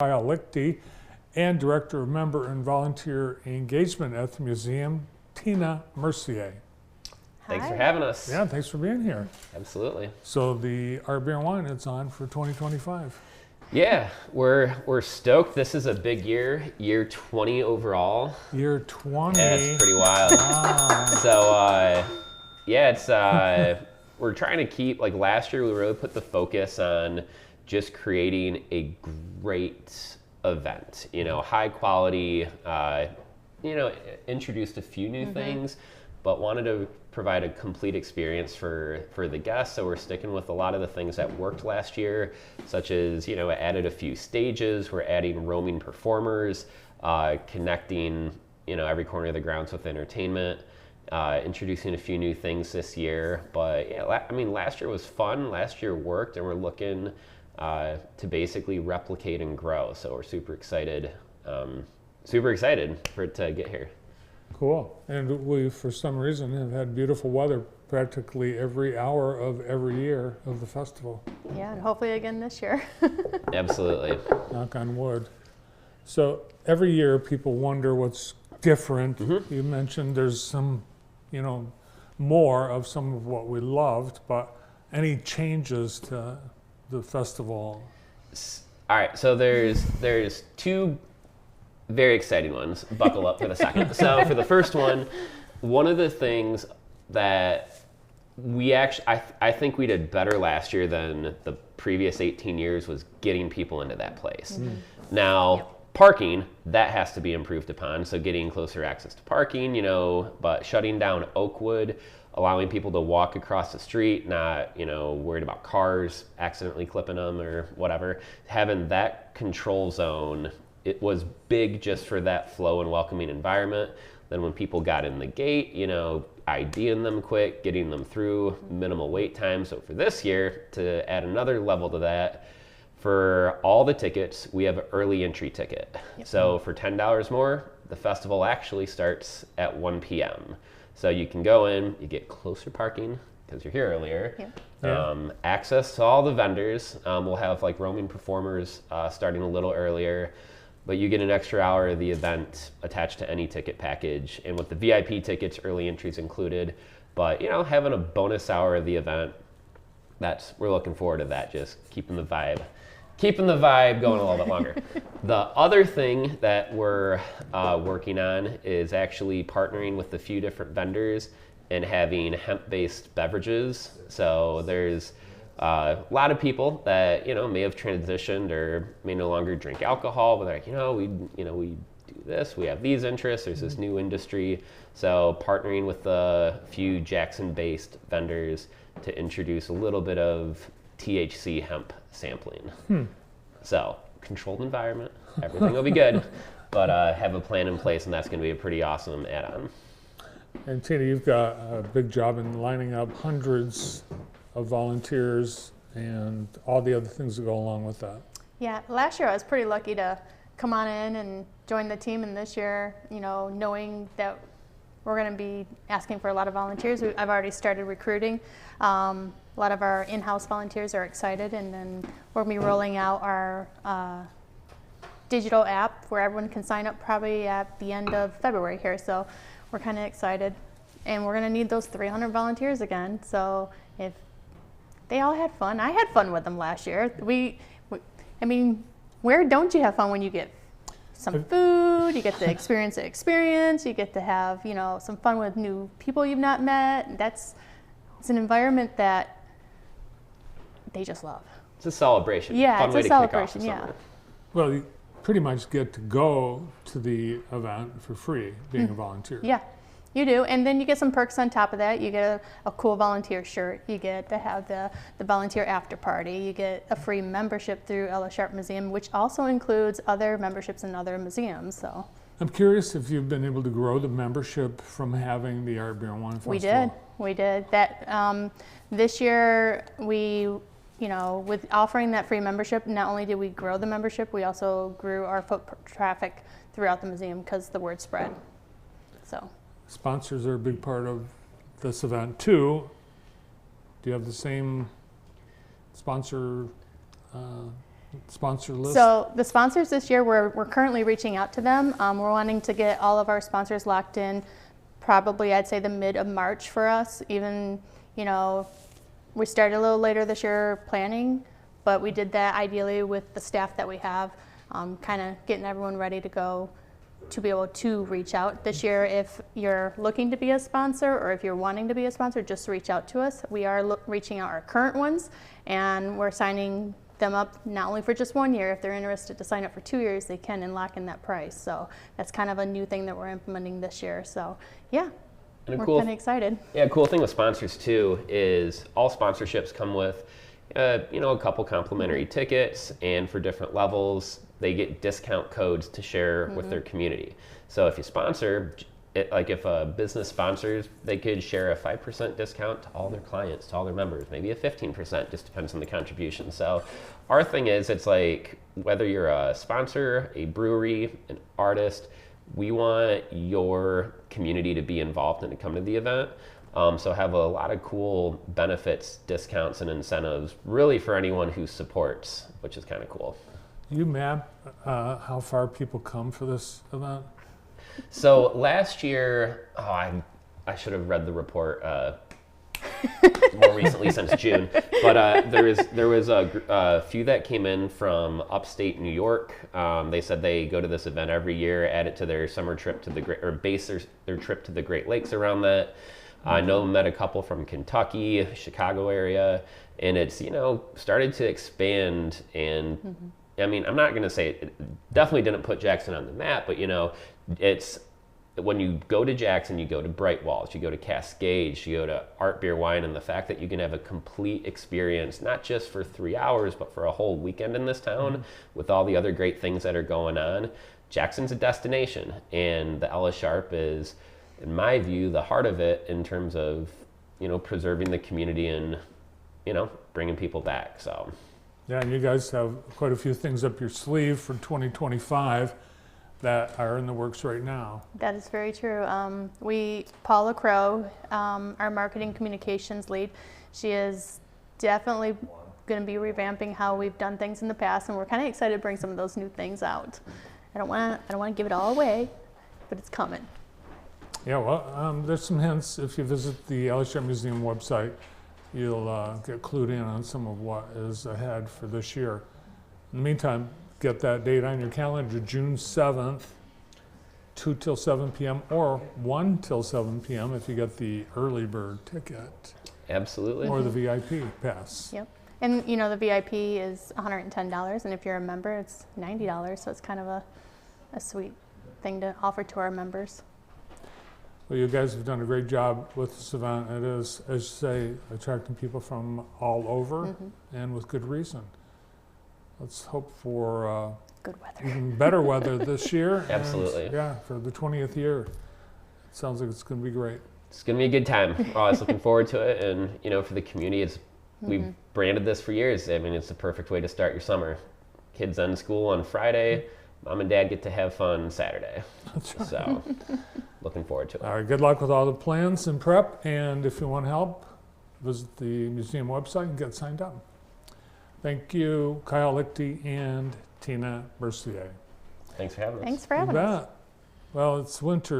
Kyle Lichty, and Director of Member and Volunteer Engagement at the museum, Tina Mercier. Thanks for having us. Yeah, thanks for being here. Absolutely. So the Art Beer and Wine, it's on for 2025. Yeah, we're stoked. This is a big year 20 overall. Year 20. Yeah, it's pretty wild. Wow. So yeah, it's we're trying to keep, like last year we really put the focus on just creating a great event, high quality, introduced a few new things, but wanted to provide a complete experience for the guests. So we're sticking with a lot of the things that worked last year, such as, added a few stages, we're adding roaming performers, connecting, every corner of the grounds with entertainment, introducing a few new things this year. But yeah, last year was fun, last year worked, and we're looking to basically replicate and grow. So we're super excited for it to get here. Cool. And we, for some reason, have had beautiful weather practically every hour of every year of the festival. Yeah, and hopefully again this year. Absolutely. Knock on wood. So every year people wonder what's different. You mentioned there's some, more of some of what we loved, but any changes to the festival? All right, so there's two very exciting ones. Buckle up for the second. So for the first one of the things that we actually, I think we did better last year than the previous 18 years was getting people into that place. Now, parking, that has to be improved upon. So getting closer access to parking, but shutting down Oakwood, allowing people to walk across the street, not, worried about cars accidentally clipping them or whatever. Having that control zone, it was big just for that flow and welcoming environment. Then when people got in the gate, IDing them quick, getting them through, minimal wait time. So for this year, to add another level to that, for all the tickets, we have an early entry ticket. So for $10 more, the festival actually starts at 1 p.m. So you can go in, you get closer parking because you're here earlier. Access to all the vendors. We'll have like roaming performers starting a little earlier, but you get an extra hour of the event attached to any ticket package. And with the VIP tickets, early entries included. But having a bonus hour of the event, we're looking forward to that. Just keeping the vibe going a little bit longer. The other thing that we're working on is actually partnering with a few different vendors and having hemp-based beverages. So there's a lot of people that may have transitioned or may no longer drink alcohol, but they're like, we do this, we have these interests, there's this new industry. So partnering with a few Jackson-based vendors to introduce a little bit of THC hemp sampling. So controlled environment, everything will be good, but have a plan in place, and that's going to be a pretty awesome add-on. And Tina, you've got a big job in lining up hundreds of volunteers and all the other things that go along with that. Yeah, last year I was pretty lucky to come on in and join the team, and this year, knowing that we're going to be asking for a lot of volunteers, I've already started recruiting. A lot of our in-house volunteers are excited, and then we're going to be rolling out our digital app where everyone can sign up probably at the end of February here. So we're kind of excited, and we're going to need those 300 volunteers again. So if they all had fun, I had fun with them last year. Where don't you have fun when you get some food, you get to experience the experience, you get to have, some fun with new people you've not met. It's an environment that they just love. It's a celebration. Yeah, Fun it's way a to kick off celebration, the yeah. summer. Well, you pretty much get to go to the event for free, being a volunteer. Yeah, you do. And then you get some perks on top of that. You get a cool volunteer shirt. You get to have the volunteer after party. You get a free membership through Ella Sharp Museum, which also includes other memberships in other museums. So I'm curious if you've been able to grow the membership from having the Art Beer and Wine Festival. We did. That this year with offering that free membership, not only did we grow the membership, we also grew our foot traffic throughout the museum because the word spread. So sponsors are a big part of this event too. Do you have the same sponsor sponsor list? So the sponsors this year, we're currently reaching out to them. We're wanting to get all of our sponsors locked in, probably I'd say the mid of March for us. Even, you know, we started a little later this year planning, but we did that ideally with the staff that we have, kind of getting everyone ready to go to be able to reach out this year. If you're looking to be a sponsor or if you're wanting to be a sponsor, just reach out to us. We are reaching out our current ones, and we're signing them up not only for just 1 year. If they're interested to sign up for 2 years, they can and lock in that price. So that's kind of a new thing that we're implementing this year. So yeah, And we're cool, kind of excited. yeah, cool thing with sponsors too is all sponsorships come with, you know, a couple complimentary tickets, and for different levels, they get discount codes to share with their community. So if you sponsor, like if a business sponsors, they could share a 5% discount to all their clients, to all their members, maybe a 15%, just depends on the contribution. So our thing is, it's like whether you're a sponsor, a brewery, an artist, we want your community to be involved and to come to the event. So have a lot of cool benefits, discounts, and incentives really for anyone who supports, which is kind of cool. You map how far people come for this event? So last year, I should have read the report more recently since June, but there was a few that came in from upstate New York. They said they go to this event every year, add it to their summer trip to the base their trip to the Great Lakes around that. I know met a couple from Kentucky, Chicago area, and it's, you know, started to expand. And I mean, I'm not going to say it definitely didn't put Jackson on the map, but you know, it's when you go to Jackson, you go to Bright Walls, you go to Cascades, you go to Art Beer Wine, and the fact that you can have a complete experience, not just for 3 hours, but for a whole weekend in this town with all the other great things that are going on. Jackson's a destination, and the Ella Sharp is, in my view, the heart of it in terms of, you know, preserving the community and, you know, bringing people back. So Yeah, and you guys have quite a few things up your sleeve for 2025 that are in the works right now. That is very true. Paula Crow, our marketing communications lead, she is definitely going to be revamping how we've done things in the past, and we're kind of excited to bring some of those new things out. I don't want to give it all away, but it's coming. Yeah, well, there's some hints. If you visit the Ella Sharp Museum website, you'll get clued in on some of what is ahead for this year. In the meantime, get that date on your calendar, June 7th, 2 till 7 p.m. or 1 till 7 p.m. if you get the early bird ticket absolutely. or the VIP pass. Yep. And you know, the VIP is $110, and if you're a member, it's $90. So it's kind of a sweet thing to offer to our members. Well, you guys have done a great job with this event. It is, as you say, attracting people from all over, and with good reason. Let's hope for Good weather. even better weather this year. and, Absolutely. yeah, for the 20th year. It sounds like it's going to be great. It's going to be a good time. I was looking forward to it. And, you know, for the community, we've branded this for years. I mean, it's the perfect way to start your summer. Kids end school on Friday. Mom and Dad get to have fun Saturday. That's right. So, looking forward to it. All right, good luck with all the plans and prep. And if you want help, visit the museum website and get signed up. Thank you, Kyle Lichty and Tina Mercier. Thanks for having us. Thanks for You having us. bet. Well, it's winter.